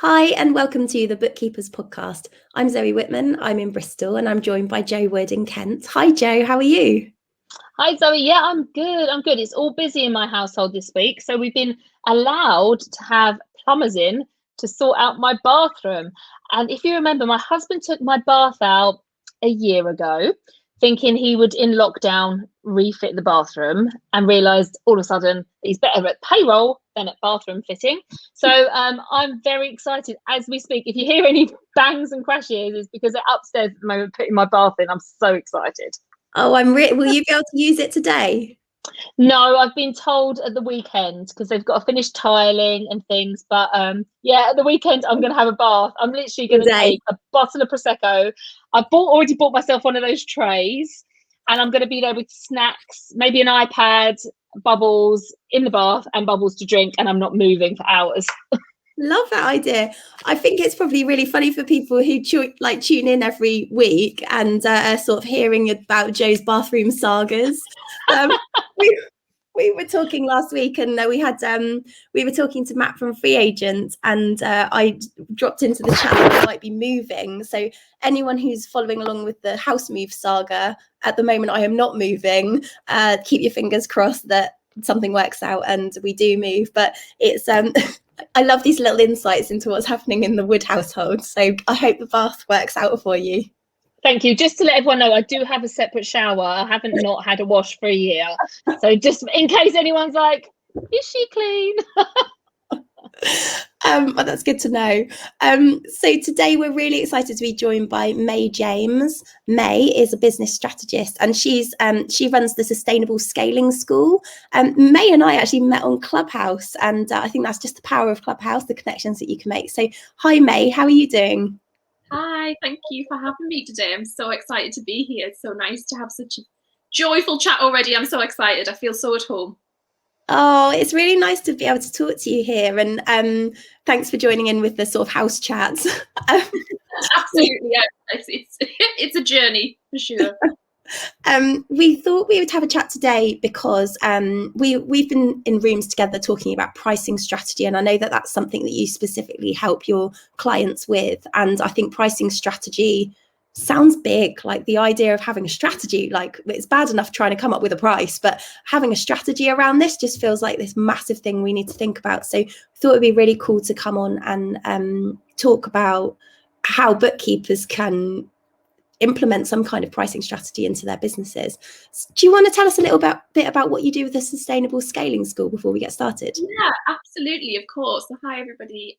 Hi, and welcome to the Bookkeepers podcast. I'm Zoe Whitman. I'm in Bristol, and I'm joined by Jo Wood in Kent. Hi, Jo. How are you? Hi Zoe, yeah, I'm good. It's all busy in my household this week. So we've been allowed to have plumbers in to sort out my bathroom. And if you remember, my husband took my bath out a year ago, thinking he would, in lockdown, refit the bathroom, and realised all of a sudden he's better at payroll than at bathroom fitting. So I'm very excited as we speak. If you hear any bangs and crashes, it's because they're upstairs at the moment putting my bath in. I'm so excited. Oh, will you be able to use it today? No, I've been told at the weekend because they've got to finish tiling and things. But yeah, at the weekend I'm going to have a bath. I'm literally going to take a bottle of prosecco. Already bought myself one of those trays, and I'm going to be there with snacks, maybe an iPad, bubbles in the bath, and bubbles to drink, and I'm not moving for hours. Love that idea. I think it's probably really funny for people who tune in every week and are sort of hearing about Jo's bathroom sagas. We were talking last week, and we were talking to Matt from Free Agent, and I dropped into the chat that I might be moving. So anyone who's following along with the house move saga, at the moment I am not moving. Keep your fingers crossed that something works out and we do move. But it's I love these little insights into what's happening in the Wood household. So I hope the bath works out for you. Thank you. Just to let everyone know, I do have a separate shower. I haven't not had a wash for a year. So just in case anyone's like, is she clean? Well, that's good to know. So today we're really excited to be joined by May James. May is a business strategist, and she runs the Sustainable Scaling School. May and I actually met on Clubhouse, and I think that's just the power of Clubhouse, the connections that you can make. So hi May, how are you doing? Hi, thank you for having me today. I'm so excited to be here. It's so nice to have such a joyful chat already. I'm so excited. I feel so at home. Oh, it's really nice to be able to talk to you here, and thanks for joining in with the sort of house chats. Absolutely, yeah. It's a journey for sure. We thought we would have a chat today because we've been in rooms together talking about pricing strategy, and I know that that's something that you specifically help your clients with. And I think pricing strategy sounds big, like the idea of having a strategy, like it's bad enough trying to come up with a price, but having a strategy around this just feels like this massive thing we need to think about. So I thought it'd be really cool to come on and talk about how bookkeepers can implement some kind of pricing strategy into their businesses. Do you want to tell us a little bit about what you do with the Sustainable Scaling School before we get started? Yeah, absolutely, of course. So hi everybody.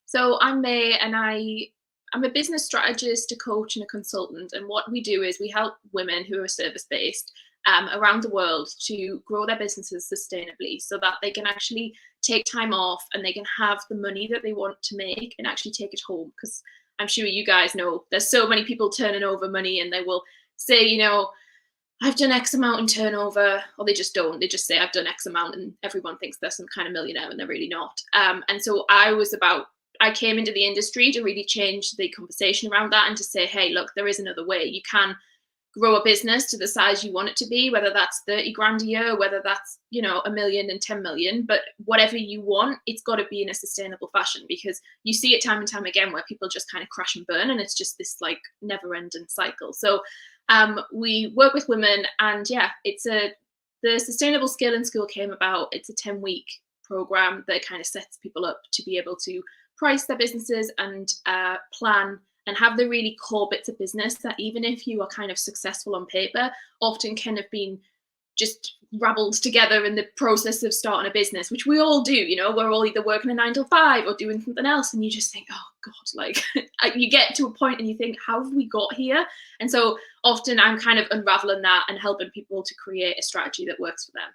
So I'm May, and I'm a business strategist, a coach, and a consultant. And what we do is we help women who are service-based around the world to grow their businesses sustainably, so that they can actually take time off and they can have the money that they want to make and actually take it home. Because I'm sure you guys know there's so many people turning over money, and they will say, you know, I've done X amount in turnover, or they just don't. They just say I've done X amount, and everyone thinks they're some kind of millionaire, and they're really not. And so I came into the industry to really change the conversation around that and to say, hey, look, there is another way. You can grow a business to the size you want it to be, whether that's 30 grand a year, whether that's, you know, 1 million and 10 million, but whatever you want, it's got to be in a sustainable fashion, because you see it time and time again where people just kind of crash and burn, and it's just this like never ending cycle. So we work with women, and yeah, the Sustainable Scaling School came about. It's a 10-week program that kind of sets people up to be able to price their businesses and plan and have the really core bits of business that, even if you are kind of successful on paper, often can have been just rabbled together in the process of starting a business, which we all do. You know, we're all either working a 9 to 5 or doing something else, and you just think, oh God, like you get to a point and you think, how have we got here? And so often I'm kind of unraveling that and helping people to create a strategy that works for them.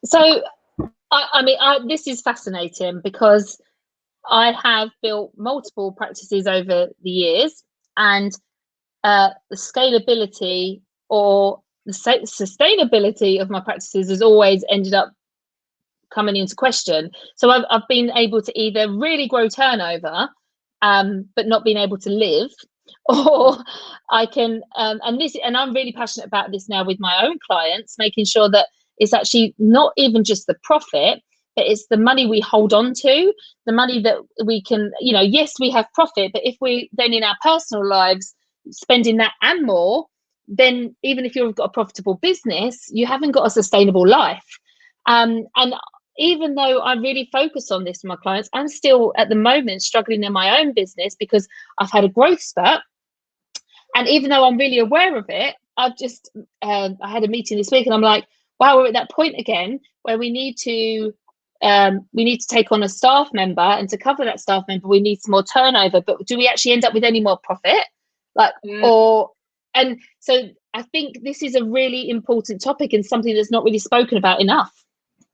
So, this is fascinating because I have built multiple practices over the years, and the scalability or the sustainability of my practices has always ended up coming into question. So I've been able to either really grow turnover, but not being able to live, or I can, and I'm really passionate about this now with my own clients, making sure that it's actually not even just the profit, but it's the money we hold on to, the money that we can, you know, yes, we have profit, but if we then in our personal lives spending that and more, then even if you've got a profitable business, you haven't got a sustainable life. And even though I really focus on this with my clients, I'm still at the moment struggling in my own business because I've had a growth spurt. And even though I'm really aware of it, I've just, I had a meeting this week and I'm like, wow, we're at that point again where we need to take on a staff member, and to cover that staff member, we need some more turnover, but do we actually end up with any more profit? And so I think this is a really important topic and something that's not really spoken about enough.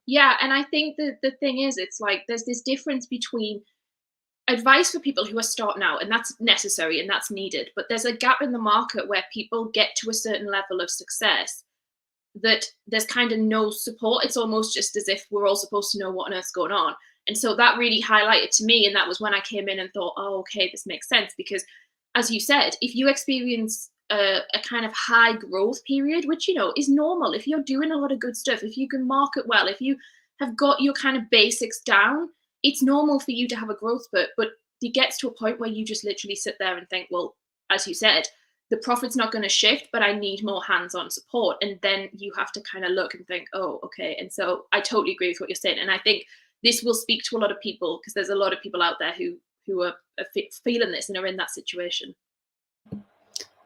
Yeah, and I think that the thing is, it's like there's this difference between advice for people who are starting out, and that's necessary and that's needed, but there's a gap in the market where people get to a certain level of success that there's kind of no support. It's almost just as if we're all supposed to know what on earth's going on. And so that really highlighted to me, and that was when I came in and thought, oh, okay, this makes sense, because as you said, if you experience a kind of high growth period, which, you know, is normal, if you're doing a lot of good stuff, if you can market well, if you have got your kind of basics down, it's normal for you to have a growth spurt. But it gets to a point where you just literally sit there and think, well, as you said, the profit's not going to shift, but I need more hands-on support. And then you have to kind of look and think, oh, okay. And so I totally agree with what you're saying. And I think this will speak to a lot of people, because there's a lot of people out there who are feeling this and are in that situation.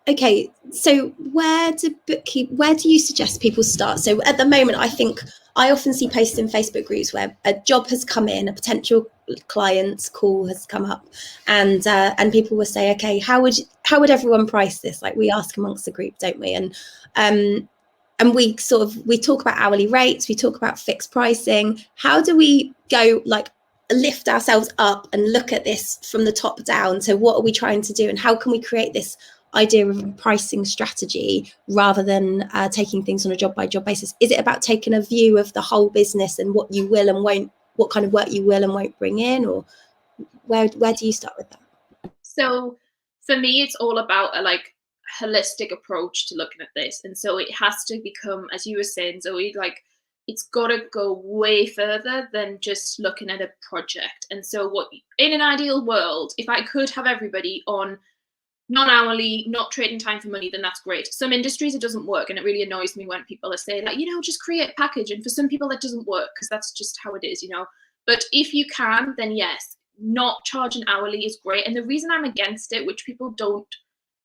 Okay, so where do you suggest people start? So at the moment, I think I often see posts in Facebook groups where a job has come in, a potential client's call has come up, and people will say, okay, how would everyone price this? Like, we ask amongst the group, don't we? And we talk about hourly rates, we talk about fixed pricing. How do we go, like, lift ourselves up and look at this from the top down? So what are we trying to do, and how can we create this idea of a pricing strategy rather than taking things on a job by job basis? Is it about taking a view of the whole business and what you will and won't, what kind of work you will and won't bring in, or where do you start with that? So for me, it's all about a like holistic approach to looking at this. And so it has to become, as you were saying, Zoe, like, it's got to go way further than just looking at a project. And so what, in an ideal world, if I could have everybody on non-hourly, not trading time for money, then that's great. Some industries it doesn't work, and it really annoys me when people are saying, like, you know, just create a package. And for some people that doesn't work, because that's just how it is, you know. But if you can, then yes, not charging hourly is great. And the reason I'm against it, which people don't,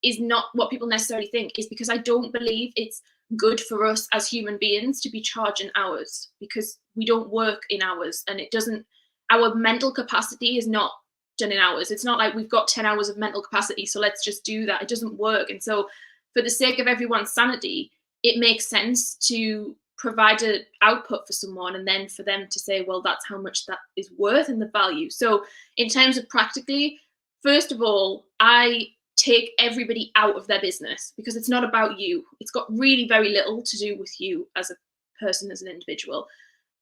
is not what people necessarily think, is because I don't believe it's good for us as human beings to be charging hours, because we don't work in hours, and it doesn't, our mental capacity is not done in hours. It's not like we've got 10 hours of mental capacity, so let's just do that. It doesn't work. And so for the sake of everyone's sanity, it makes sense to provide an output for someone, and then for them to say, well, that's how much that is worth and the value. So in terms of practically, first of all, I take everybody out of their business, because it's not about you. It's got really very little to do with you as a person, as an individual.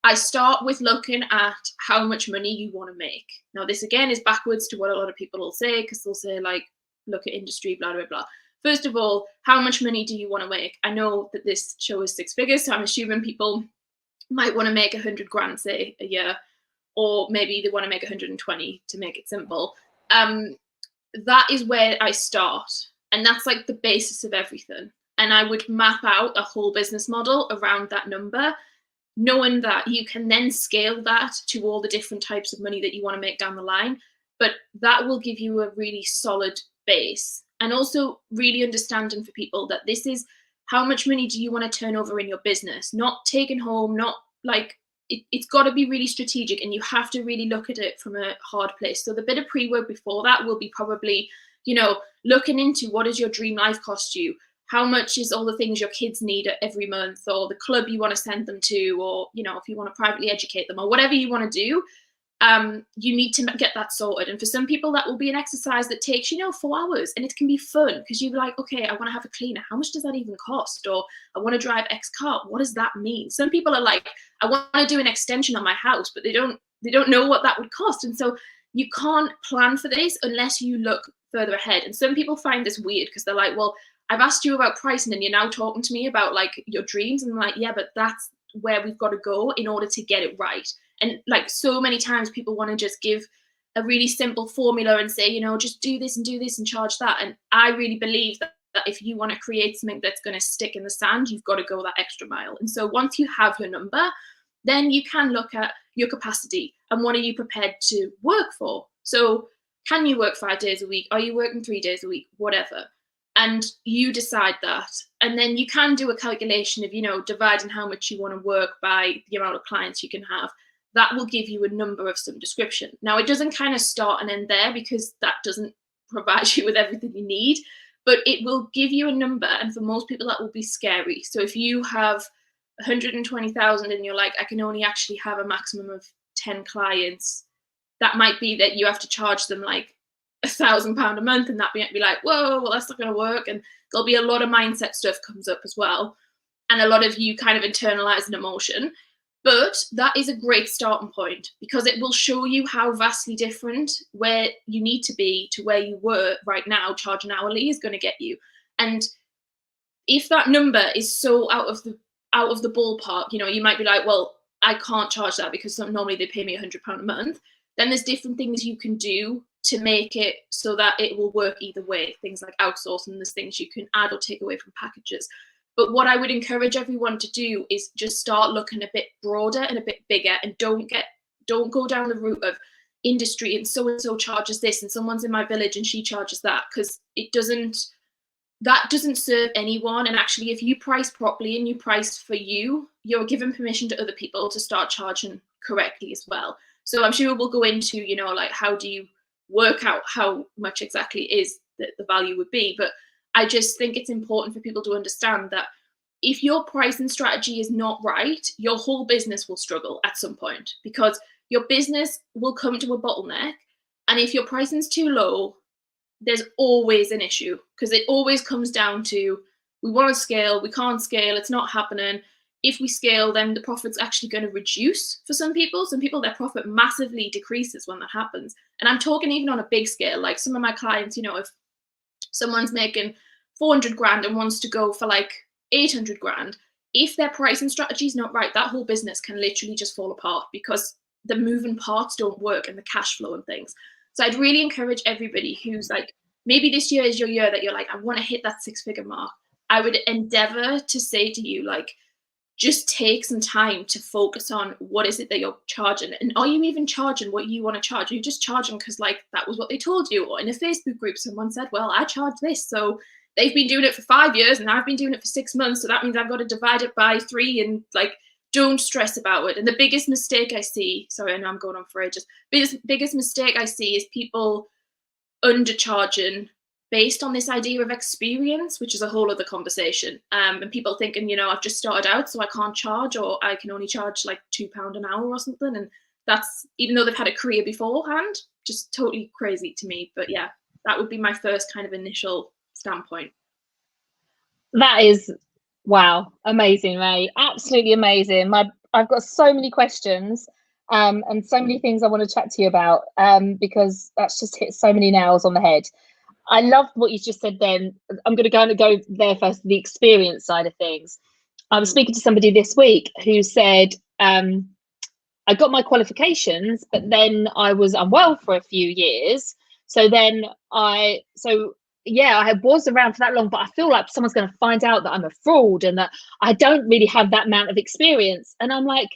I start with looking at how much money you want to make. Now, this again is backwards to what a lot of people will say, because they'll say, like, look at industry, blah, blah, blah. First of all, how much money do you want to make? I know that this show is 6 figures, so I'm assuming people might want to make 100 grand, say, a year, or maybe they want to make 120 to make it simple. That is where I start. And that's like the basis of everything. And I would map out a whole business model around that number, knowing that you can then scale that to all the different types of money that you want to make down the line. But that will give you a really solid base. And also really understanding for people that this is how much money do you want to turn over in your business, not taking home, not like, it's got to be really strategic, and you have to really look at it from a hard place. So the bit of pre-work before that will be probably, you know, looking into what does your dream life cost you? How much is all the things your kids need every month, or the club you want to send them to, or, you know, if you want to privately educate them, or whatever you want to do, you need to get that sorted. And for some people, that will be an exercise that takes, you know, 4 hours, and it can be fun, because you're like, okay, I want to have a cleaner. How much does that even cost? Or I want to drive X car. What does that mean? Some people are like, I want to do an extension on my house, but they don't know what that would cost. And so you can't plan for this unless you look further ahead. And some people find this weird, because they're like, well, I've asked you about pricing and you're now talking to me about like your dreams. And I'm like, yeah, but that's where we've got to go in order to get it right. And like so many times people want to just give a really simple formula and say, you know, just do this and charge that. And I really believe that if you want to create something that's going to stick in the sand, you've got to go that extra mile. And so once you have your number, then you can look at your capacity and what are you prepared to work for. So can you work 5 days a week? Are you working 3 days a week? Whatever. And you decide that. And then you can do a calculation of, you know, dividing how much you want to work by the amount of clients you can have. That will give you a number of some description. Now, it doesn't kind of start and end there because that doesn't provide you with everything you need, but it will give you a number. And for most people, that will be scary. So if you have 120,000 and you're like, I can only actually have a maximum of 10 clients, that might be that you have to charge them like £1,000 a month, and that might be like, whoa, well, that's not going to work. And there'll be a lot of mindset stuff comes up as well, and a lot of you kind of internalize an emotion. But that is a great starting point because it will show you how vastly different where you need to be to where you were right now. Charging hourly is going to get you. And if that number is so out of the ballpark, you know, you might be like, well, I can't charge that because normally they pay me £100 a month. Then there's different things you can do to make it so that it will work either way. Things like outsourcing, there's things you can add or take away from packages. But what I would encourage everyone to do is just start looking a bit broader and a bit bigger, and don't go down the route of industry and so charges this and someone's in my village and she charges that, because that doesn't serve anyone. And actually, if you price properly and you price for you, you're giving permission to other people to start charging correctly as well. So I'm sure we'll go into, you know, like how do you work out how much exactly is the value would be. But I just think it's important for people to understand that if your pricing strategy is not right, your whole business will struggle at some point, because your business will come to a bottleneck. And if your pricing's too low, there's always an issue, because it always comes down to, we want to scale, we can't scale, it's not happening. If we scale, then the profit's actually going to reduce for some people. Some people, their profit massively decreases when that happens. And I'm talking even on a big scale. Like some of my clients, you know, if someone's making 400 grand and wants to go for like 800 grand, if their pricing strategy is not right, that whole business can literally just fall apart because the moving parts don't work and the cash flow and things. So I'd really encourage everybody who's like, maybe this year is your year that you're like, I want to hit that 6-figure mark. I would endeavor to say to you, like, just take some time to focus on what is it that you're charging. And are you even charging what you want to charge? Are you just charging because like that was what they told you? Or in a Facebook group, someone said, well, I charge this. So they've been doing it for 5 years and I've been doing it for 6 months. So that means I've got to divide it by 3, and like, don't stress about it. And the biggest mistake I see, sorry, I know I'm going on for ages. Biggest mistake I see is people undercharging based on this idea of experience, which is a whole other conversation. And people thinking, you know, I've just started out, so I can't charge, or I can only charge like £2 an hour or something. And that's, even though they've had a career beforehand, just totally crazy to me. But yeah, that would be my first kind of initial standpoint. That is, wow, amazing, Ray. Absolutely amazing. I've got so many questions and so many things I want to chat to you about because that's just hit so many nails on the head. I loved what you just said then. I'm going to go there first, the experience side of things. I was speaking to somebody this week who said, I got my qualifications, but then I was unwell for a few years. So then I was around for that long, but I feel like someone's going to find out that I'm a fraud and that I don't really have that amount of experience. And I'm like,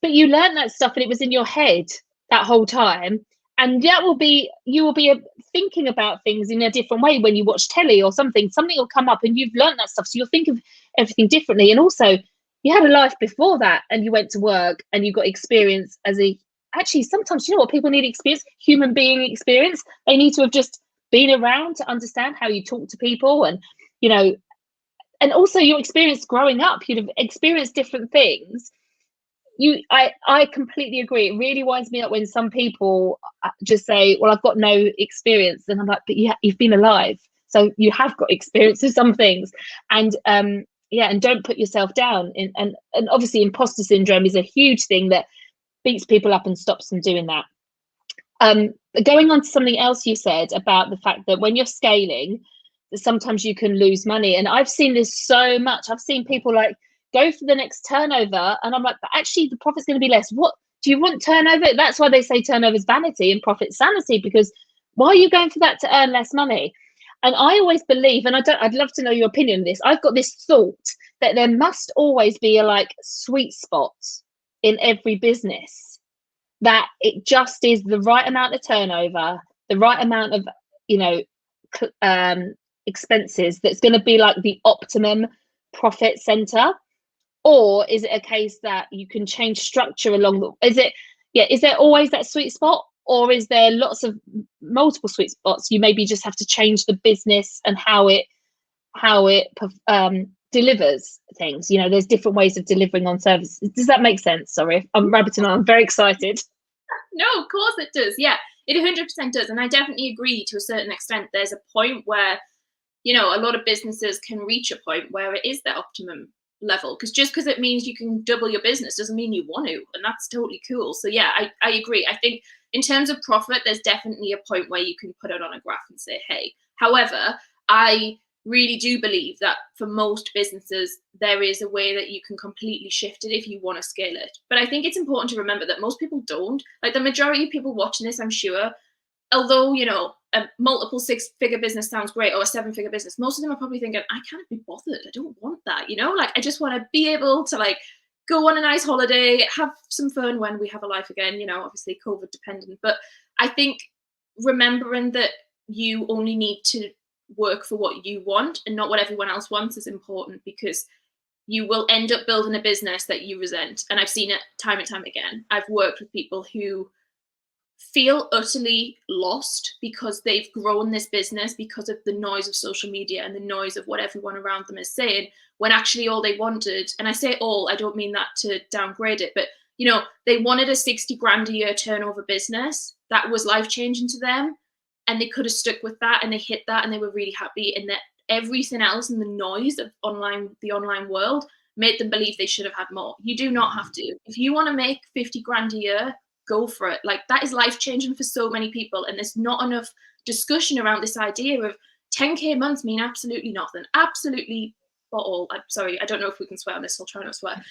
but you learned that stuff and it was in your head that whole time. And you will be thinking about things in a different way when you watch telly or something will come up and you've learned that stuff. So you'll think of everything differently. And also you had a life before that and you went to work and you got experience actually, sometimes, you know what, people need experience, human being experience. They need to have just been around to understand how you talk to people, and, you know, and also your experience growing up, you'd have experienced different things. I completely agree. It really winds me up when some people just say, well, I've got no experience. And I'm like, but you've been alive. So you have got experience of some things. And and don't put yourself down. And obviously imposter syndrome is a huge thing that beats people up and stops them doing that. Going on to something else you said about the fact that when you're scaling, that sometimes you can lose money. And I've seen this so much. I've seen people like go for the next turnover and I'm like, but actually the profit's going to be less. What Do you want turnover? That's why they say turnover is vanity and profit sanity, because why are you going for that to earn less money? And I always believe, and I'd love to know your opinion on this. I've got this thought that there must always be a like sweet spot in every business, that it just is the right amount of turnover, the right amount of, you know, expenses that's going to be like the optimum profit center. Or is it a case that you can change structure along the, is there always that sweet spot, or is there lots of multiple sweet spots? You maybe just have to change the business and how it delivers things. You know, there's different ways of delivering on services. Does that make sense? Sorry, I'm rabbiting on. I'm very excited. No, of course it does. Yeah, it 100% does. And I definitely agree to a certain extent. There's a point where, you know, a lot of businesses can reach a point where it is their optimum level, because just because it means you can double your business doesn't mean you want to, and that's totally cool. So yeah, I agree. I think in terms of profit, there's definitely a point where you can put it on a graph and say, hey. However, I really do believe that for most businesses, there is a way that you can completely shift it if you want to scale it. But I think it's important to remember that most people don't. Like the majority of people watching this, I'm sure, although, you know, a multiple six-figure business sounds great, or a seven-figure business, most of them are probably thinking, I can't be bothered. I don't want that, you know? Like, I just want to be able to, like, go on a nice holiday, have some fun when we have a life again, you know, obviously COVID dependent. But I think remembering that you only need to work for what you want and not what everyone else wants is important, because you will end up building a business that you resent. And I've seen it time and time again. I've worked with people who feel utterly lost because they've grown this business because of the noise of social media and the noise of what everyone around them is saying, when actually all they wanted, and I say all, I don't mean that to downgrade it, but you know, they wanted a 60 grand a year turnover business that was life-changing to them, and they could have stuck with that and they hit that and they were really happy, and that everything else in the noise of the online world made them believe they should have had more. You do not have to. If you want to make 50 grand a year, go for it. Like, that is life-changing for so many people, and there's not enough discussion around this idea of 10k months mean absolutely nothing. Absolutely bottle. I'm sorry, I don't know if we can swear on this, so I'll try not to swear.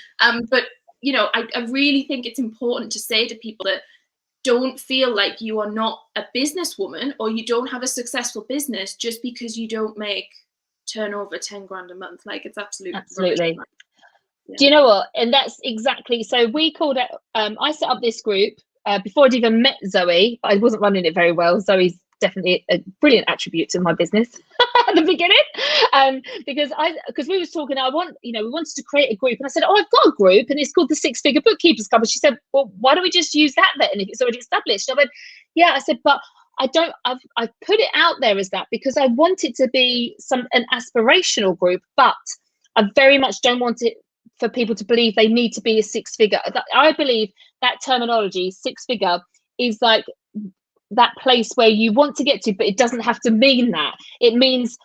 But you know, I really think it's important to say to people that don't feel like you are not a businesswoman or you don't have a successful business just because you don't make turnover 10 grand a month. Like, it's absolutely Absolutely. Yeah. Do you know what? And that's exactly, so we called it, I set up this group before I'd even met Zoe. I wasn't running it very well. Zoe's definitely a brilliant attribute to my business at the beginning, because we was talking, we wanted to create a group, and I said, oh, I've got a group and it's called the Six Figure Bookkeepers Club. And she said, well, why don't we just use that then if it's already established? I went, yeah. I said, but I've put it out there as that because I want it to be an aspirational group, but I very much don't want it for people to believe they need to be a six figure. I believe that terminology, six figure, is like that place where you want to get to, but it doesn't have to mean that. It means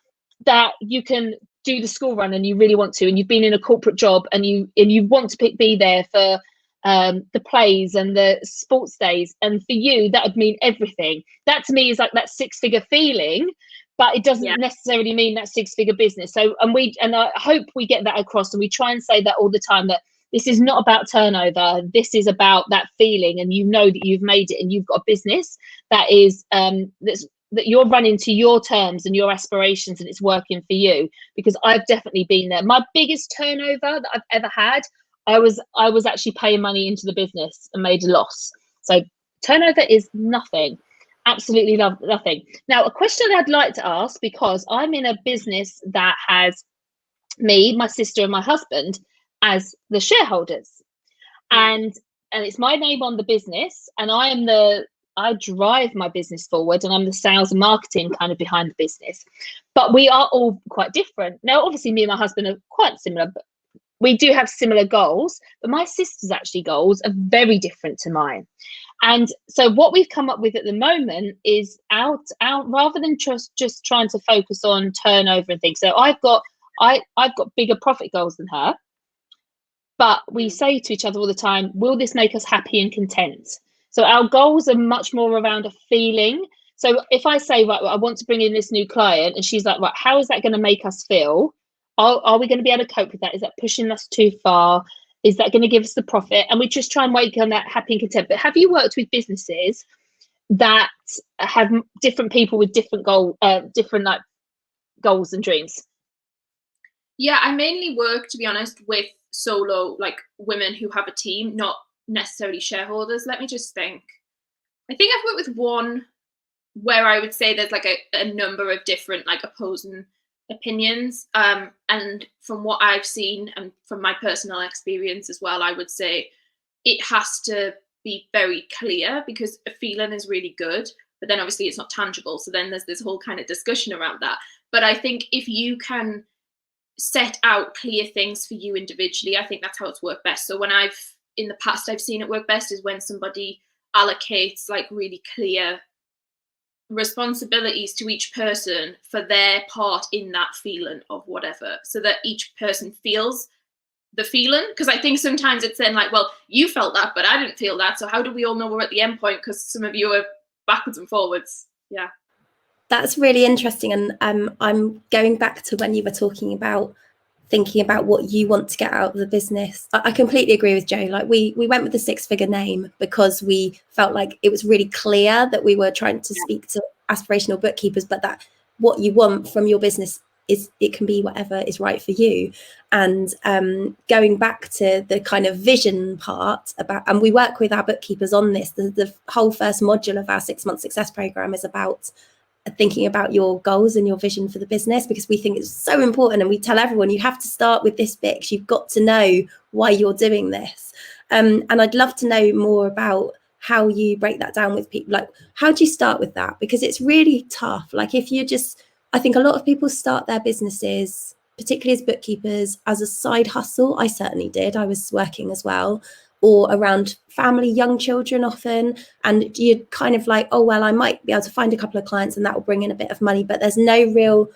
that you can do the school run and you really want to, and you've been in a corporate job and you want to be there for the plays and the sports days, and for you that would mean everything. That to me is like that six figure feeling, but it doesn't necessarily mean that six figure business. So and I hope we get that across, and we try and say that all the time, that this is not about turnover. This is about that feeling, and you know that you've made it and you've got a business that is that you're running to your terms and your aspirations, and it's working for you. Because I've definitely been there. My biggest turnover that I've ever had, I was actually paying money into the business and made a loss. So turnover is nothing. Absolutely nothing. Now, a question I'd like to ask, because I'm in a business that has me, my sister, and my husband as the shareholders, and it's my name on the business, and I drive my business forward, and I'm the sales and marketing kind of behind the business. But we are all quite different. Now, obviously, me and my husband are quite similar, but we do have similar goals. But my sister's actually goals are very different to mine. And so what we've come up with at the moment is out rather than just trying to focus on turnover and things. So I've got bigger profit goals than her, but we say to each other all the time, will this make us happy and content? So our goals are much more around a feeling. So if I say, right, well, I want to bring in this new client, and she's like, right, how is that going to make us feel? Are we going to be able to cope with that? Is that pushing us too far? Is that going to give us the profit? And we just try and wake on that happy and content. But have you worked with businesses that have different people with different different like goals and dreams? Yeah, I mainly work, to be honest, with solo, like women who have a team, not necessarily shareholders. Let me just think. I think I've worked with one where I would say there's like a number of different like opposing opinions. And from what I've seen and from my personal experience as well, I would say it has to be very clear, because a feeling is really good, but then obviously it's not tangible. So then there's this whole kind of discussion around that. But I think if you can set out clear things for you individually, I think that's how it's worked best. So when in the past I've seen it work best is when somebody allocates like really clear responsibilities to each person for their part in that feeling of whatever, so that each person feels the feeling. Because I think sometimes it's then like, well, you felt that, but I didn't feel that. So how do we all know we're at the end point? Because some of you are backwards and forwards. Yeah. That's really interesting. And I'm going back to when you were talking about thinking about what you want to get out of the business. I completely agree with Joe. Like we went with the 6-figure name because we felt like it was really clear that we were trying to speak to aspirational bookkeepers, but that what you want from your business is, it can be whatever is right for you. And going back to the kind of vision part about, and we work with our bookkeepers on this, the whole first module of our 6-month success program is about thinking about your goals and your vision for the business, because we think it's so important. And we tell everyone, you have to start with this bit, because you've got to know why you're doing this. And I'd love to know more about how you break that down with people. Like, how do you start with that? Because it's really tough. Like if you just, I think a lot of people start their businesses, particularly as bookkeepers, as a side hustle. I certainly did. I was working as well, or around family, young children often. And you're kind of like, oh, well, I might be able to find a couple of clients and that will bring in a bit of money, but there's no real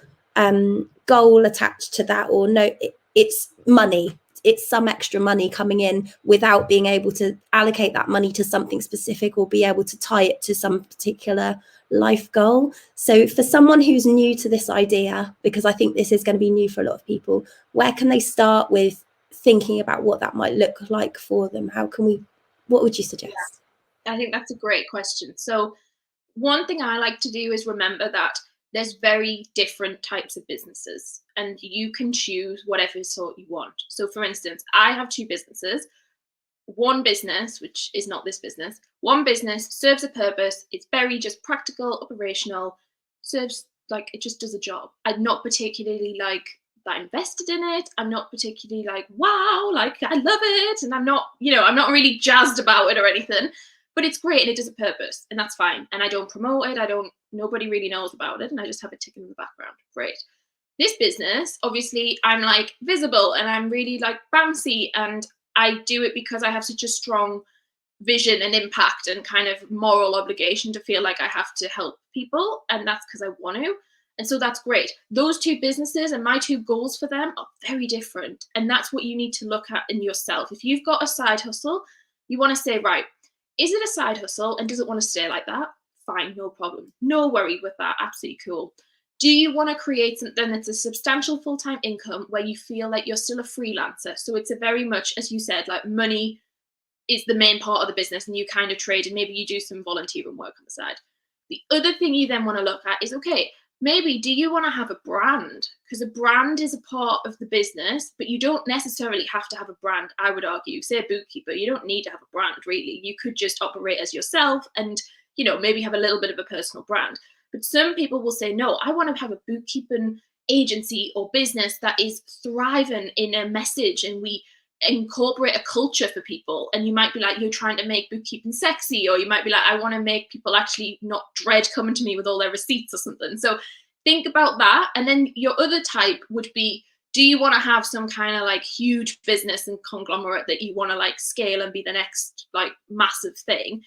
goal attached to that, or no, it's money. It's some extra money coming in without being able to allocate that money to something specific or be able to tie it to some particular life goal. So for someone who's new to this idea, because I think this is going to be new for a lot of people, where can they start with thinking about what that might look like for them? What would you suggest? Yeah, I think that's a great question. So one thing I like to do is remember that there's very different types of businesses, and you can choose whatever sort you want. So for instance, I have 2 businesses. One business, which is not this business, one business serves a purpose. It's very just practical, operational, serves like, it just does a job. I'm not particularly like that invested in it. I'm not particularly like, wow, like I love it. And I'm not really jazzed about it or anything, but it's great and it does a purpose, and that's fine. And I don't promote it. Nobody really knows about it. And I just have it ticking in the background. Great. This business, obviously I'm like visible and I'm really like bouncy, and I do it because I have such a strong vision and impact and kind of moral obligation to feel like I have to help people. And that's because I want to. And so that's great. Those 2 businesses and my 2 goals for them are very different. And that's what you need to look at in yourself. If you've got a side hustle, you want to say, right, is it a side hustle and does it want to stay like that? Fine, no problem. No worry with that. Absolutely cool. Do you want to create something that's a substantial full-time income where you feel like you're still a freelancer? So it's a very much, as you said, like money is the main part of the business and you kind of trade and maybe you do some volunteering work on the side. The other thing you then want to look at is, okay, maybe do you want to have a brand? Because a brand is a part of the business, but you don't necessarily have to have a brand, I would argue. Say a bookkeeper, you don't need to have a brand, really. You could just operate as yourself and, maybe have a little bit of a personal brand. But some people will say, no, I want to have a bookkeeping agency or business that is thriving in a message and we incorporate a culture for people. And you might be like, you're trying to make bookkeeping sexy, or you might be like, I want to make people actually not dread coming to me with all their receipts or something. So think about that. And then your other type would be, do you want to have some kind of like huge business and conglomerate that you want to like scale and be the next like massive thing?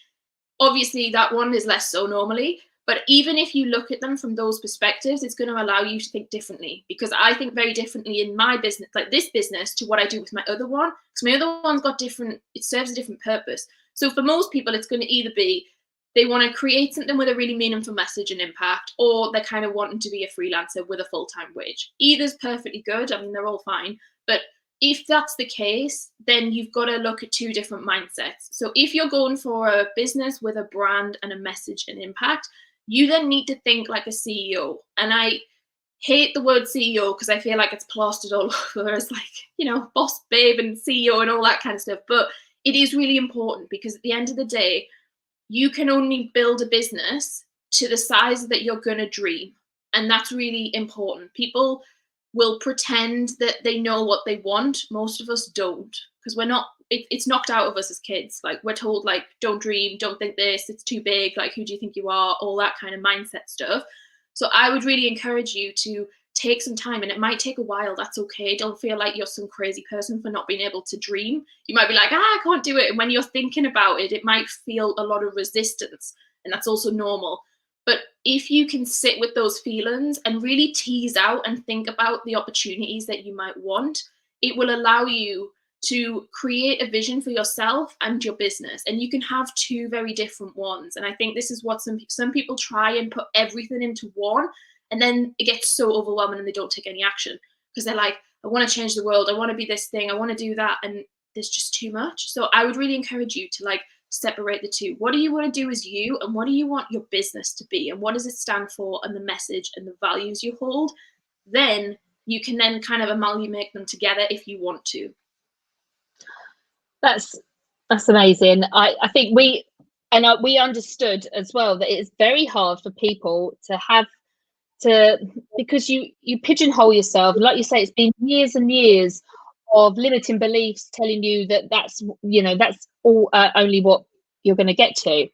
Obviously that one is less so normally, but even if you look at them from those perspectives, it's going to allow you to think differently, because I think very differently in my business, like this business, to what I do with my other one, because my other one's got it serves a different purpose. So for most people, it's going to either be they want to create something with a really meaningful message and impact, or they're kind of wanting to be a freelancer with a full-time wage. Either's perfectly good. I mean, they're all fine, but if that's the case, then you've got to look at two different mindsets. So if you're going for a business with a brand and a message and impact, you then need to think like a CEO. And I hate the word CEO because I feel like it's plastered all over as like, you know, boss babe and CEO and all that kind of stuff. But it is really important because at the end of the day, you can only build a business to the size that you're going to dream. And that's really important. People will pretend that they know what they want. Most of us don't, because we're not, it's knocked out of us as kids. Like, we're told, like, don't dream, don't think this, it's too big, like, who do you think you are, all that kind of mindset stuff. So I would really encourage you to take some time, and it might take a while. That's okay. Don't feel like you're some crazy person for not being able to dream. You might be like, I can't do it. And when you're thinking about it, it might feel a lot of resistance, and that's also normal. But if you can sit with those feelings and really tease out and think about the opportunities that you might want, it will allow you to create a vision for yourself and your business. And you can have two very different ones. And I think this is what some people try and put everything into one, and then it gets so overwhelming and they don't take any action because they're like, I want to change the world, I want to be this thing, I want to do that, and there's just too much. So I would really encourage you to like separate the two. What do you want to do as you, and what do you want your business to be, and what does it stand for, and the message and the values you hold? Then you can then kind of amalgamate them together if you want to. That's amazing. I think we understood as well that it's very hard for people because you pigeonhole yourself. Like you say, it's been years and years of limiting beliefs telling you that's all only what you're going to get to.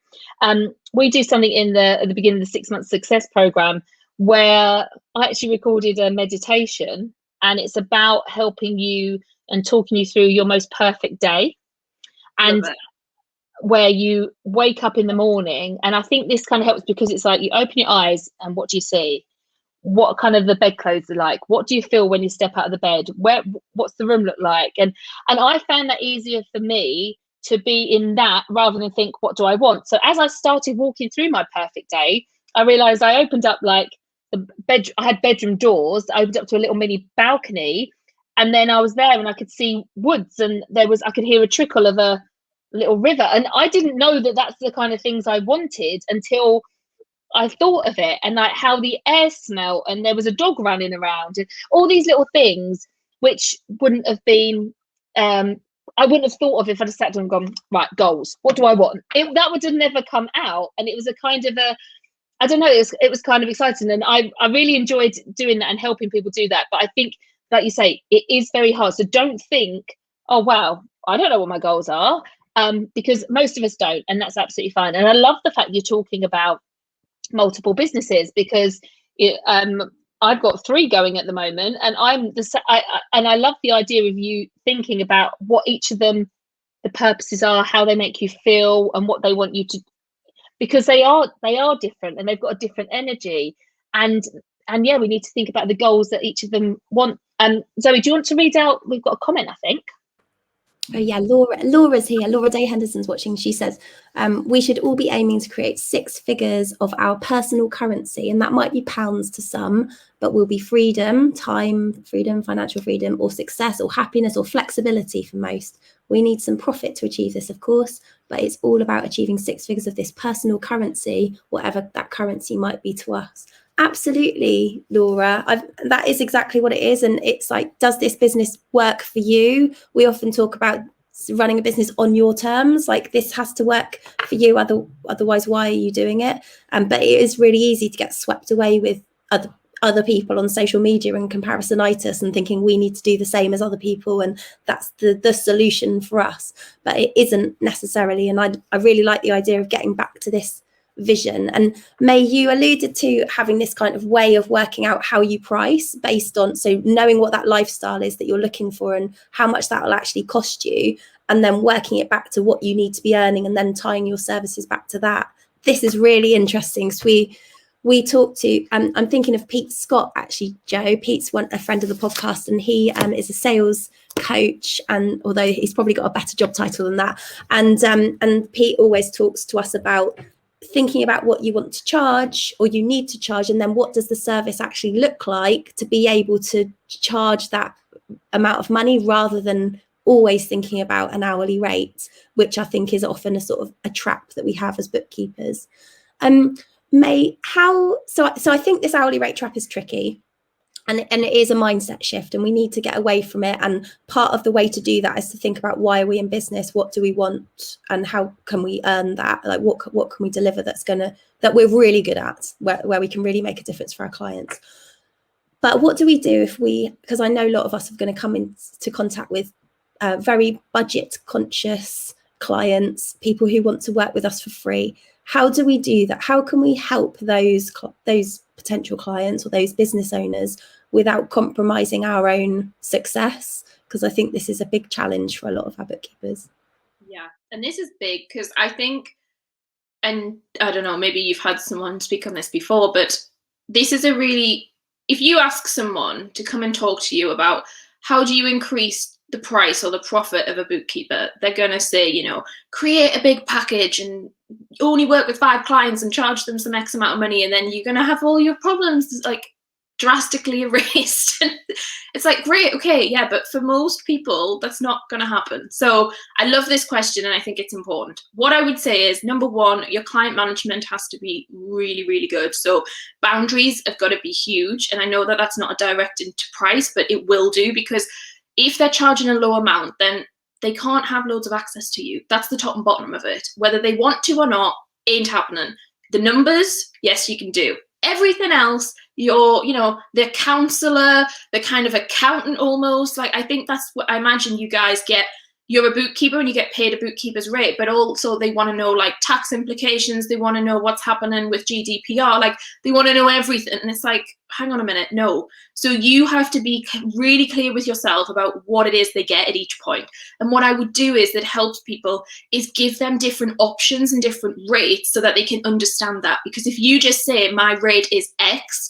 We do something at the beginning of the 6 month success program where I actually recorded a meditation, and it's about helping you and talking you through your most perfect day, and where you wake up in the morning. And I think this kind of helps because it's like you open your eyes and what do you see? What kind of the bedclothes are like? What do you feel when you step out of the bed? What's the room look like? And I found that easier for me to be in that rather than think, what do I want? So as I started walking through my perfect day, I realized I opened up like I had bedroom doors. I opened up to a little mini balcony, and then I was there and I could see woods, and I could hear a trickle of a little river. And I didn't know that that's the kind of things I wanted until I thought of it, and like how the air smelled, and there was a dog running around, and all these little things which wouldn't have been I wouldn't have thought of if I'd have sat down and gone, right, goals, what do I want? That would have never come out. And it was a kind of I don't know, it was kind of exciting, and I really enjoyed doing that and helping people do that. But I think, like you say, it is very hard. So don't think, oh wow, I don't know what my goals are, because most of us don't, and that's absolutely fine. And I love the fact you're talking about multiple businesses, because I've got 3 going at the moment, and I love the idea of you thinking about what each of them, the purposes are, how they make you feel, and what they want you to, because they are different and they've got a different energy, and yeah, we need to think about the goals that each of them want. Zoe, do you want to read out? We've got a comment, I think. Oh yeah, Laura's here. Laura Day Henderson's watching. She says, we should all be aiming to create 6 figures of our personal currency. And that might be pounds to some, but will be freedom, time freedom, financial freedom, or success, or happiness, or flexibility for most. We need some profit to achieve this, of course, but it's all about achieving 6 figures of this personal currency, whatever that currency might be to us. Absolutely, Laura. That is exactly what it is. And it's like, does this business work for you? We often talk about running a business on your terms. Like, this has to work for you. Otherwise, why are you doing it? But it is really easy to get swept away with other people on social media and comparisonitis, and thinking we need to do the same as other people, and that's the solution for us. But it isn't necessarily. And I really like the idea of getting back to this vision. And May, you alluded to having this kind of way of working out how you price based on, so knowing what that lifestyle is that you're looking for and how much that will actually cost you, and then working it back to what you need to be earning, and then tying your services back to that. This is really interesting. So we talked to, I'm thinking of Pete Scott, actually, Joe. Pete's a friend of the podcast, and he is a sales coach, and although he's probably got a better job title than that, and Pete always talks to us about thinking about what you want to charge or you need to charge, and then what does the service actually look like to be able to charge that amount of money rather than always thinking about an hourly rate, which I think is often a sort of a trap that we have as bookkeepers. May, so I think this hourly rate trap is tricky. And it is a mindset shift, and we need to get away from it. And part of the way to do that is to think about, why are we in business? What do we want? And how can we earn that? Like, what can we deliver that we're really good at, where we can really make a difference for our clients? But what do we do because I know a lot of us are going to come into contact with very budget conscious clients, people who want to work with us for free. How do we do that? How can we help those potential clients or those business owners without compromising our own success? Because I think this is a big challenge for a lot of our bookkeepers. Yeah, and this is big because I think, and I don't know, maybe you've had someone speak on this before, but this is if you ask someone to come and talk to you about how do you increase the price or the profit of a bookkeeper, they're going to say, create a big package and only work with 5 clients and charge them some X amount of money, and then you're going to have all your problems like drastically erased. It's like, great, okay, yeah, but for most people that's not going to happen. So I love this question, and I think it's important. What I would say is, number one, your client management has to be really, really good. So boundaries have got to be huge, and I know that that's not a direct into price, but it will do, because if they're charging a low amount, then they can't have loads of access to you. That's the top and bottom of it. Whether they want to or not, ain't happening. The numbers, yes, you can do. Everything else, the counselor, the kind of accountant almost, like, I think that's what I imagine you guys get. You're a bookkeeper and you get paid a bookkeeper's rate, but also they want to know like tax implications. They want to know what's happening with GDPR. Like, they want to know everything. And it's like, hang on a minute, no. So you have to be really clear with yourself about what it is they get at each point. And what I would do is, that helps people, is give them different options and different rates so that they can understand that. Because if you just say my rate is X,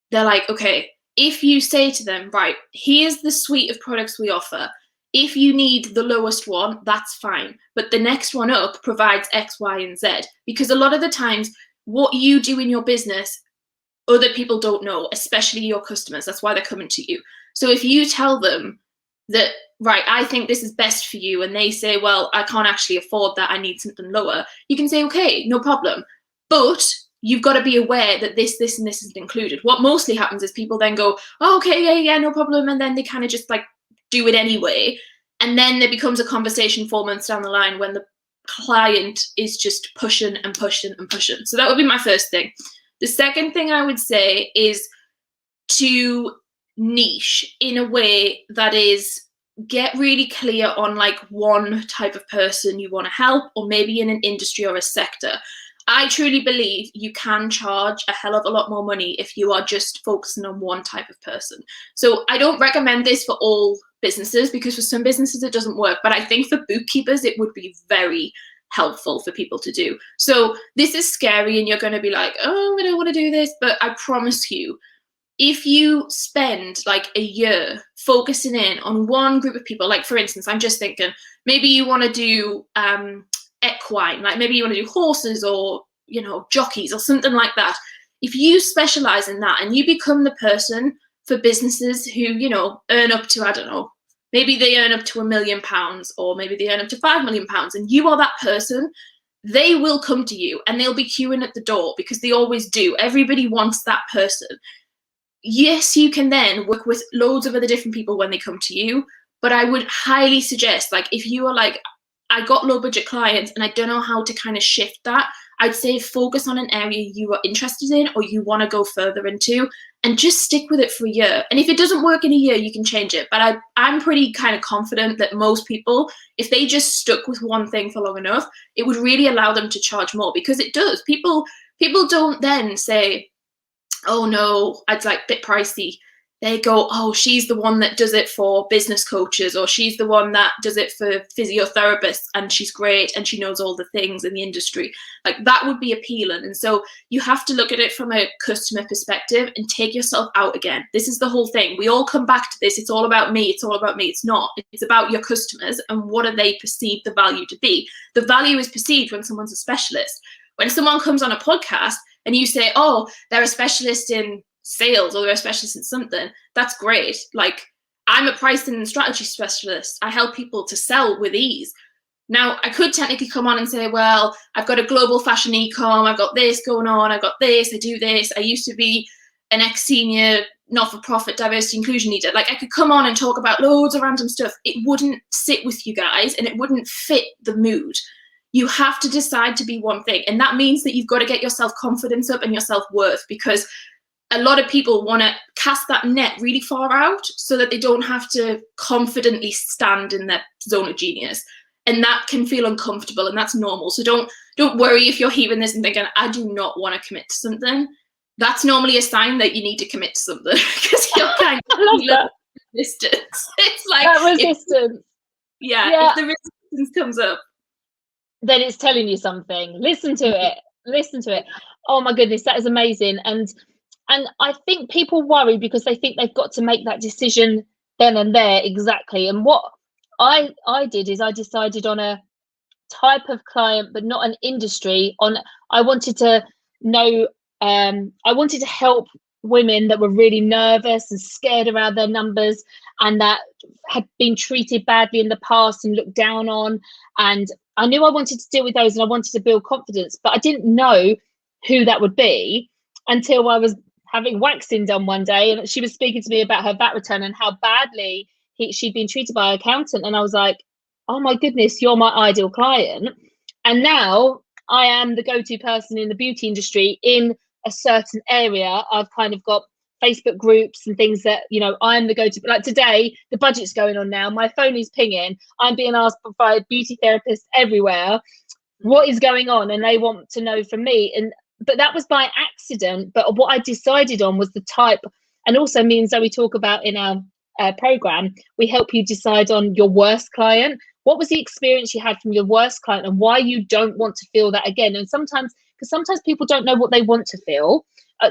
they're like, okay. If you say to them, right, here's the suite of products we offer. If you need the lowest one, that's fine. But the next one up provides X, Y, and Z. Because a lot of the times, what you do in your business, other people don't know, especially your customers. That's why they're coming to you. So if you tell them that, right, I think this is best for you, and they say, well, I can't actually afford that, I need something lower, you can say, okay, no problem. But you've got to be aware that this, and this isn't included. What mostly happens is people then go, oh, okay, yeah, no problem. And then they kind of just like do it anyway. And then there becomes a conversation 4 months down the line when the client is just pushing and pushing and pushing. So that would be my first thing. The second thing I would say is to niche in a way that is, get really clear on like one type of person you want to help, or maybe in an industry or a sector. I truly believe you can charge a hell of a lot more money if you are just focusing on one type of person. So I don't recommend this for all businesses, because for some businesses it doesn't work. But I think for bookkeepers, it would be very helpful for people to do. So this is scary and you're going to be like, oh, I don't want to do this. But I promise you, if you spend like a year focusing in on one group of people, like for instance, I'm just thinking, maybe you want to do equine, like maybe you want to do horses or, jockeys or something like that. If you specialize in that and you become the person for businesses who, earn up to, I don't know, maybe they earn up to £1 million, or maybe they earn up to £5 million, and you are that person, they will come to you and they'll be queuing at the door, because they always do. Everybody wants that person. Yes, you can then work with loads of other different people when they come to you, but I would highly suggest, like, if you are like, I got low budget clients and I don't know how to kind of shift that, I'd say focus on an area you are interested in or you want to go further into, and just stick with it for a year. And if it doesn't work in a year, you can change it. But I'm pretty kind of confident that most people, if they just stuck with one thing for long enough, it would really allow them to charge more, because it does. People don't then say, oh no, it's like a bit pricey. They go, oh, she's the one that does it for business coaches, or she's the one that does it for physiotherapists, and she's great and she knows all the things in the industry. Like, that would be appealing. And so you have to look at it from a customer perspective and take yourself out again. This is the whole thing. We all come back to this. It's all about me. It's all about me. It's not. It's about your customers and what do they perceive the value to be. The value is perceived when someone's a specialist. When someone comes on a podcast and you say, oh, they're a specialist in sales or they're a specialist in something, that's great. Like, I'm a pricing and strategy specialist. I help people to sell with ease. Now, I could technically come on and say, well, I've got a global fashion e-com, I've got this going on, I've got this, I do this. I used to be an ex-senior not-for-profit diversity inclusion leader. Like, I could come on and talk about loads of random stuff. It wouldn't sit with you guys and it wouldn't fit the mood. You have to decide to be one thing. And that means that you've got to get your self-confidence up and your self-worth, because a lot of people want to cast that net really far out so that they don't have to confidently stand in their zone of genius. And that can feel uncomfortable, and that's normal. So don't worry if you're hearing this and thinking, I do not want to commit to something. That's normally a sign that you need to commit to something, because you're kind of I love that. resistance. It's like that resistance. If the resistance comes up, then it's telling you something. Listen to it. Listen to it. Oh my goodness, that is amazing. And I think people worry because they think they've got to make that decision then and there exactly. And what I did is I decided on a type of client, but not an industry. I wanted to know, I wanted to help women that were really nervous and scared around their numbers, and that had been treated badly in the past and looked down on. And I knew I wanted to deal with those and I wanted to build confidence, but I didn't know who that would be until I was having waxing done one day, and she was speaking to me about her VAT return and how badly she'd been treated by an accountant. And I was like, oh my goodness, you're my ideal client. And now I am the go-to person in the beauty industry in a certain area. I've kind of got Facebook groups and things that, you know, I'm the go-to. Like today, the budget's going on now. My phone is pinging. I'm being asked by beauty therapists everywhere what is going on, and they want to know from me. But that was by accident. But what I decided on was the type, and also me and Zoe talk about in our program, we help you decide on your worst client. What was the experience you had from your worst client and why you don't want to feel that again? And sometimes people don't know what they want to feel.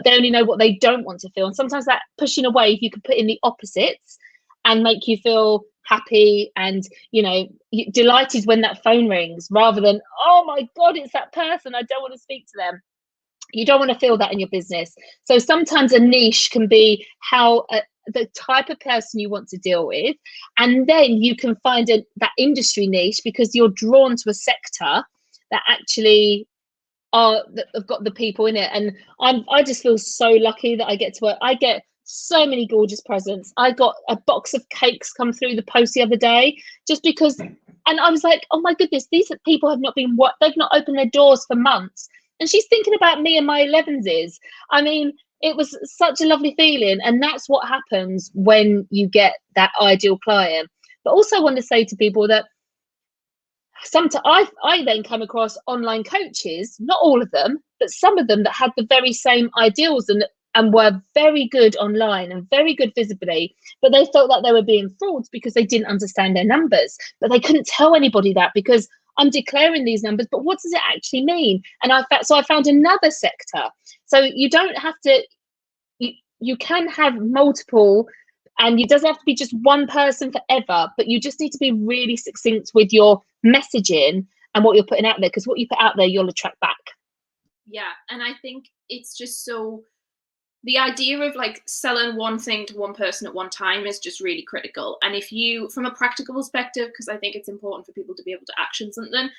They only know what they don't want to feel. And sometimes that pushing away, if you could put in the opposites and make you feel happy and, you know, delighted when that phone rings, rather than, oh my God, it's that person, I don't want to speak to them. You don't want to feel that in your business. So sometimes a niche can be how the type of person you want to deal with, and then you can find that industry niche because you're drawn to a sector that actually that have got the people in it. And I just feel so lucky that I get to work. I get so many gorgeous presents. I got a box of cakes come through the post the other day just because, and I was like, oh my goodness, these people have not been they've not opened their doors for months. And she's thinking about me and my 11s. I mean, it was such a lovely feeling. And that's what happens when you get that ideal client. But also I want to say to people that sometimes I then come across online coaches, not all of them, but some of them that had the very same ideals and were very good online and very good visibly, but they felt like they were being frauds because they didn't understand their numbers. But they couldn't tell anybody that because I'm declaring these numbers, but what does it actually mean? And I found another sector. So you don't have to, you can have multiple, and it doesn't have to be just one person forever, but you just need to be really succinct with your messaging and what you're putting out there, because what you put out there, you'll attract back. Yeah, and I think it's just so, the idea of like selling one thing to one person at one time is just really critical. And if you, from a practical perspective, because I think it's important for people to be able to action something,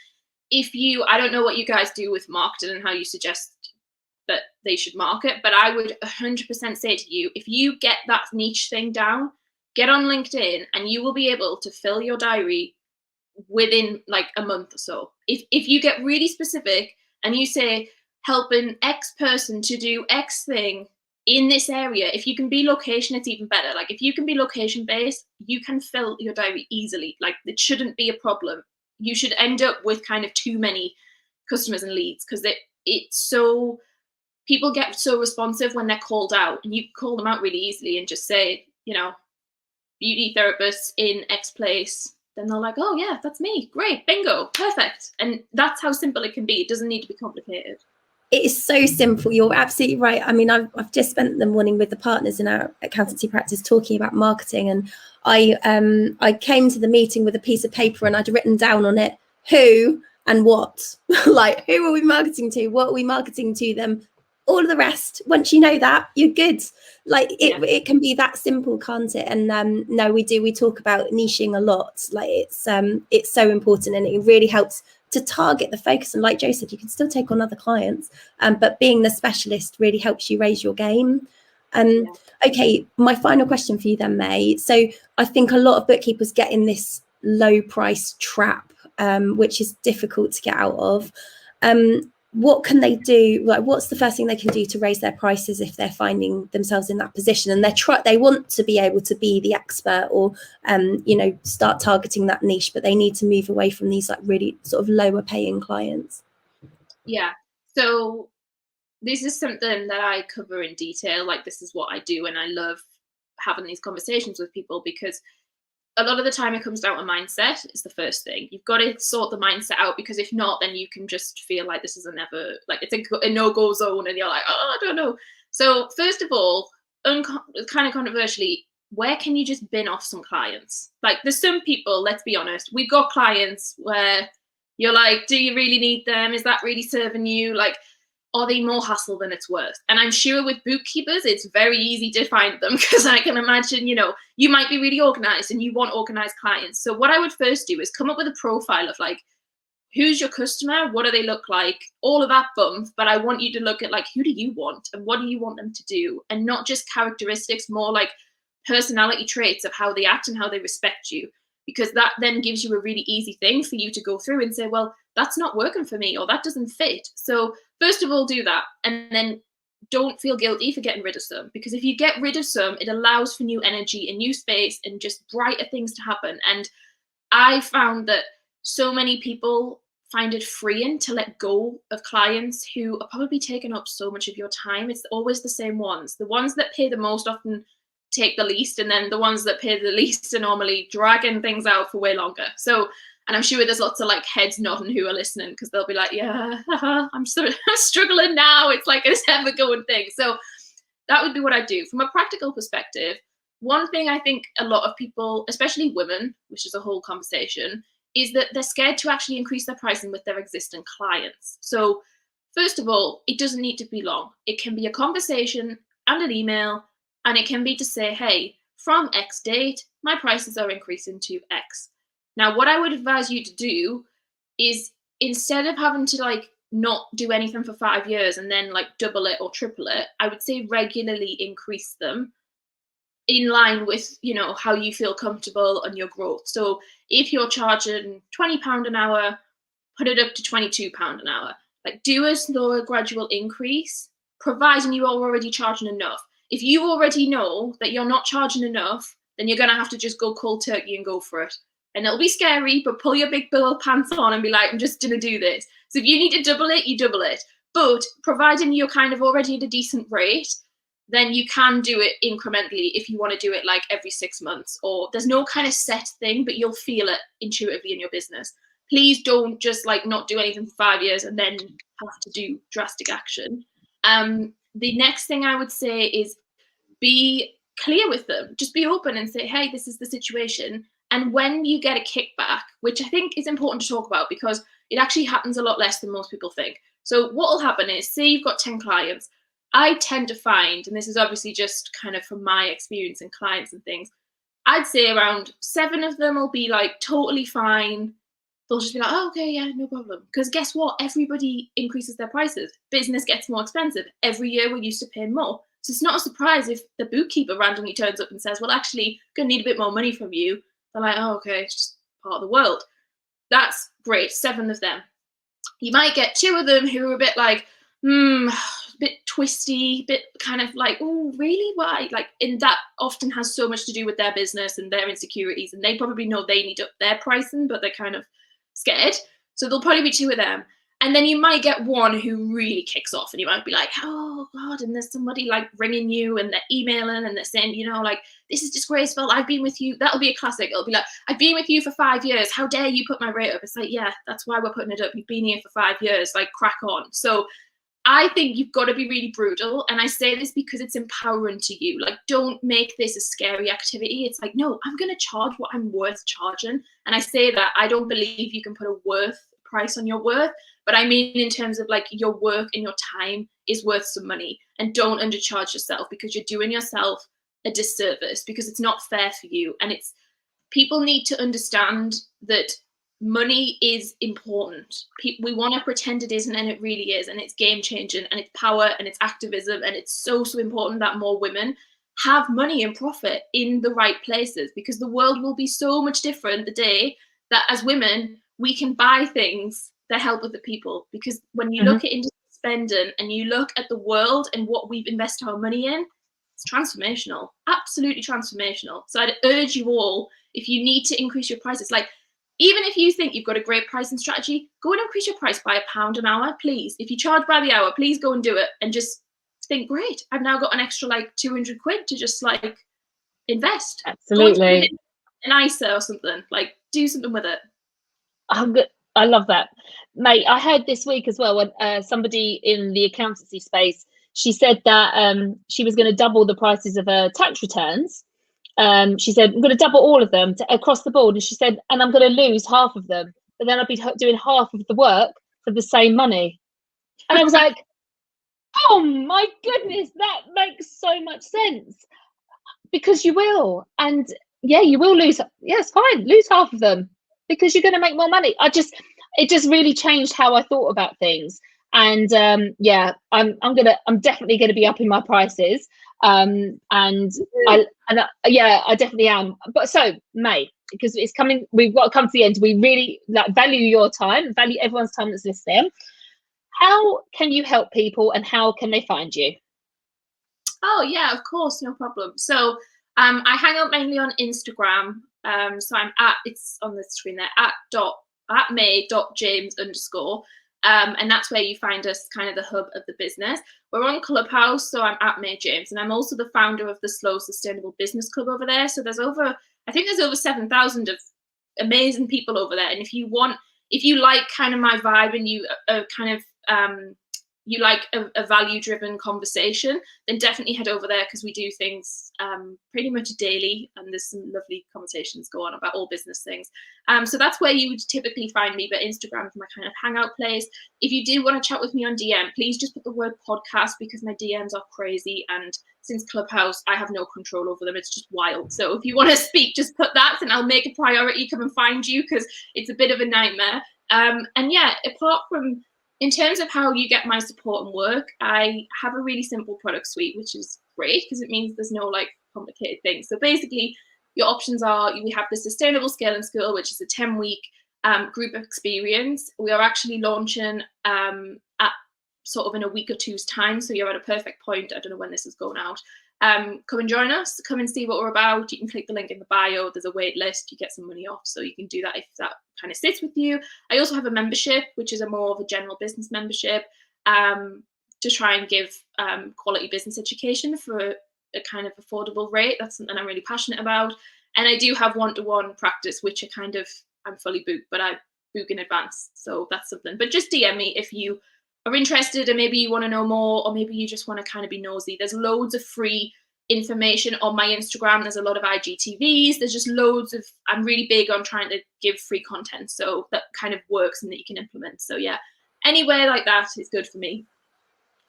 I don't know what you guys do with marketing and how you suggest that they should market, but I would 100% say to you, if you get that niche thing down, get on LinkedIn and you will be able to fill your diary within like a month or so. If you get really specific and you say, helping X person to do X thing in this area, if you can be location, it's even better. Like if you can be location based, you can fill your diary easily. Like it shouldn't be a problem. You should end up with kind of too many customers and leads, because it's so, people get so responsive when they're called out, and you call them out really easily and just say, you know, beauty therapists in X place. Then they're like, oh yeah, that's me. Great, bingo, perfect. And that's how simple it can be. It doesn't need to be complicated. It is so simple. You're absolutely right. I mean, I've just spent the morning with the partners in our accountancy practice talking about marketing, and I came to the meeting with a piece of paper and I'd written down on it who and what. Like, who are we marketing to? What are we marketing to them? all of the rest, once you know that, you're good. Like it can be that simple, can't it? And no, we talk about niching a lot. Like it's so important, and it really helps to target the focus. And like Joe said, you can still take on other clients, but being the specialist really helps you raise your game. Okay, my final question for you then, May. So I think a lot of bookkeepers get in this low price trap, which is difficult to get out of. What can they do? Like, what's the first thing they can do to raise their prices if they're finding themselves in that position and they want to be able to be the expert or start targeting that niche, but they need to move away from these like really sort of lower paying clients? Yeah. So this is something that I cover in detail. Like, this is what I do, and I love having these conversations with people because a lot of the time it comes down to mindset is the first thing. You've got to sort the mindset out, because if not, then you can just feel like this is it's a no-go zone, and you're like, oh, I don't know. So first of all, kind of controversially, where can you just bin off some clients? Like, there's some people, let's be honest, we've got clients where you're like, do you really need them? Is that really serving you? Like, are they more hassle than it's worth? And I'm sure with bookkeepers, it's very easy to find them, because I can imagine, you might be really organized and you want organized clients. So what I would first do is come up with a profile of like, who's your customer? What do they look like? All of that bump. But I want you to look at like, who do you want and what do you want them to do? And not just characteristics, more like personality traits of how they act and how they respect you. Because that then gives you a really easy thing for you to go through and say, well, that's not working for me, or that doesn't fit. So first of all, do that. And then don't feel guilty for getting rid of some, because if you get rid of some, it allows for new energy and new space and just brighter things to happen. And I found that so many people find it freeing to let go of clients who are probably taking up so much of your time. It's always the same ones. The ones that pay the most often take the least, and then the ones that pay the least are normally dragging things out for way longer. So, and I'm sure there's lots of like heads nodding who are listening, because they'll be like, yeah, I'm struggling now. It's like a ever going thing. So that would be what I do. From a practical perspective, one thing I think a lot of people, especially women, which is a whole conversation, is that they're scared to actually increase their pricing with their existing clients. So first of all, it doesn't need to be long. It can be a conversation and an email, and it can be to say, hey, from X date, my prices are increasing to X. Now, what I would advise you to do is, instead of having to like not do anything for 5 years and then like double it or triple it, I would say regularly increase them in line with, how you feel comfortable and your growth. So if you're charging £20 an hour, put it up to £22 an hour. Like, do a slower gradual increase, providing you are already charging enough. If you already know that you're not charging enough, then you're going to have to just go cold turkey and go for it. And it'll be scary, but pull your big bill pants on and be like, I'm just going to do this. So if you need to double it, you double it. But providing you're kind of already at a decent rate, then you can do it incrementally if you want to do it like every 6 months, or there's no kind of set thing, but you'll feel it intuitively in your business. Please don't just like not do anything for 5 years and then have to do drastic action. The next thing I would say is be clear with them. Just be open and say, hey, this is the situation. And when you get a kickback, which I think is important to talk about because it actually happens a lot less than most people think. So what will happen is, say you've got 10 clients. I tend to find, and this is obviously just kind of from my experience and clients and things, I'd say around 7 of them will be like totally fine. They'll just be like, oh, okay, yeah, no problem. Because guess what? Everybody increases their prices. Business gets more expensive. Every year we're used to paying more. So it's not a surprise if the bookkeeper randomly turns up and says, well, actually, going to need a bit more money from you. They're like, oh, okay, it's just part of the world. That's great, 7 of them. You might get 2 of them who are a bit like, a bit twisty, bit kind of like, oh, really? Why? Like, and that often has so much to do with their business and their insecurities. And they probably know they need up their pricing, but they're kind of scared. So there'll probably be 2 of them. And then you might get 1 who really kicks off, and you might be like, oh God, and there's somebody like ringing you and they're emailing and they're saying, like, this is disgraceful. I've been with you. That'll be a classic. It'll be like, I've been with you for 5 years. How dare you put my rate up? It's like, yeah, that's why we're putting it up. You've been here for 5 years, like, crack on. So I think you've got to be really brutal. And I say this because it's empowering to you. Like, don't make this a scary activity. It's like, no, I'm going to charge what I'm worth charging. And I say that I don't believe you can put a worth price on your worth, but I mean in terms of like your work and your time is worth some money, and don't undercharge yourself, because you're doing yourself a disservice, because it's not fair for you. And it's, people need to understand that money is important. We want to pretend it isn't, and it really is, and it's game changing, and it's power, and it's activism, and it's so important that more women have money and profit in the right places, because the world will be so much different the day that as women we can buy things that help other people. Because when you look at industry spending and you look at the world and what we've invested our money in, it's transformational, absolutely transformational. So I'd urge you all, if you need to increase your prices, like, even if you think you've got a great pricing strategy, go and increase your price by £1 an hour, please. If you charge by the hour, please go and do it, and just think, great, I've now got an extra like 200 quid to just like invest. Absolutely. An ISA or something, like do something with it. I love that, mate. I heard this week as well when somebody in the accountancy space, she said that she was going to double the prices of her tax returns. She said, I'm going to double all of them across the board. And she said, and I'm going to lose half of them, but then I'll be doing half of the work for the same money. And I was like, oh my goodness, that makes so much sense, because you will. And yeah, you will lose. Yeah, it's fine. Lose half of them, because you're going to make more money. It just really changed how I thought about things. And yeah, I'm definitely going to be upping my prices. And I definitely am. But so, May, because it's coming, we've got to come to the end. We really value your time, value everyone's time that's listening. How can you help people, and how can they find you? Oh yeah, of course, no problem. So I hang out mainly on Instagram. So I'm it's on the screen there, at may.james_. And that's where you find us, kind of the hub of the business. We're on Clubhouse, so I'm at May James, and I'm also the founder of the Slow Sustainable Business Club over there. So there's over 7,000 of amazing people over there. And if you like kind of my vibe, and you kind of you like a value-driven conversation, then definitely head over there, because we do things pretty much daily, and there's some lovely conversations go on about all business things. So that's where you would typically find me, but Instagram is my kind of hangout place. If you do want to chat with me on DM, please just put the word podcast, because my DMs are crazy, and since Clubhouse, I have no control over them. It's just wild. So if you want to speak, just put that, and I'll make a priority come and find you, because it's a bit of a nightmare. And yeah, apart from, in terms of how you get my support and work, I have a really simple product suite, which is great, because it means there's no like complicated things. So basically, your options are, we have the Sustainable Scale and School, which is a 10-week group experience. We are actually launching at sort of in a week or two's time. So you're at a perfect point. I don't know when this is going out. Come and join us, come and see what we're about. You can click the link in the bio. There's a wait list. You get some money off, so you can do that if that kind of sits with you. I also have a membership, which is a more of a general business membership, to try and give quality business education for a kind of affordable rate. That's something I'm really passionate about. And I do have one-to-one practice, which I'm fully booked, but I book in advance. So that's something. But just DM me if you are interested, and maybe you want to know more, or maybe you just want to kind of be nosy. There's loads of free information on my Instagram. There's a lot of IGTVs. There's just loads of, I'm really big on trying to give free content, so that kind of works and that you can implement. So yeah, anywhere like that is good for me.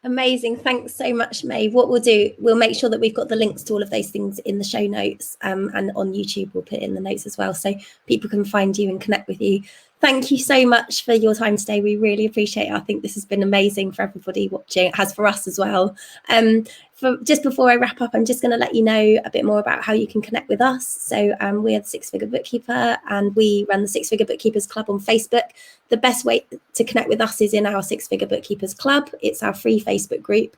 Amazing. Thanks so much, May. What we'll do, we'll make sure that we've got the links to all of those things in the show notes, and on YouTube we'll put it in the notes as well, so people can find you and connect with you. Thank you so much for your time today. We really appreciate it. I think this has been amazing for everybody watching. It has for us as well. Just before I wrap up, I'm just going to let you know a bit more about how you can connect with us. So we are the Six Figure Bookkeeper, and we run the Six Figure Bookkeepers Club on Facebook. The best way to connect with us is in our Six Figure Bookkeepers Club. It's our free Facebook group.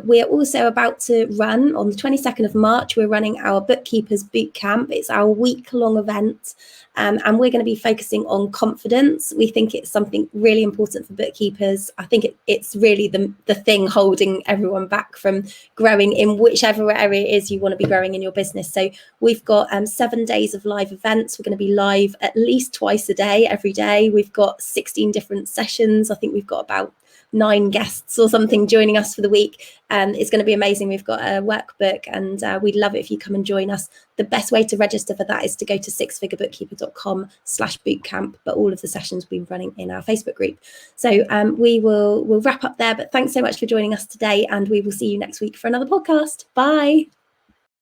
We are also about to run on the 22nd of March. We're running our Bookkeepers Bootcamp. It's our week-long event. And we're going to be focusing on confidence. We think it's something really important for bookkeepers. I think it's really the thing holding everyone back from growing in whichever area it is you want to be growing in your business. So we've got 7 days of live events. We're going to be live at least twice a day, every day. We've got 16 different sessions. I think we've got about 9 guests or something joining us for the week. It's going to be amazing. We've got a workbook, and we'd love it if you come and join us. The best way to register for that is to go to sixfigurebookkeeper.com/bootcamp, but all of the sessions we've been running in our Facebook group. So we'll wrap up there, but thanks so much for joining us today, and we will see you next week for another podcast. Bye.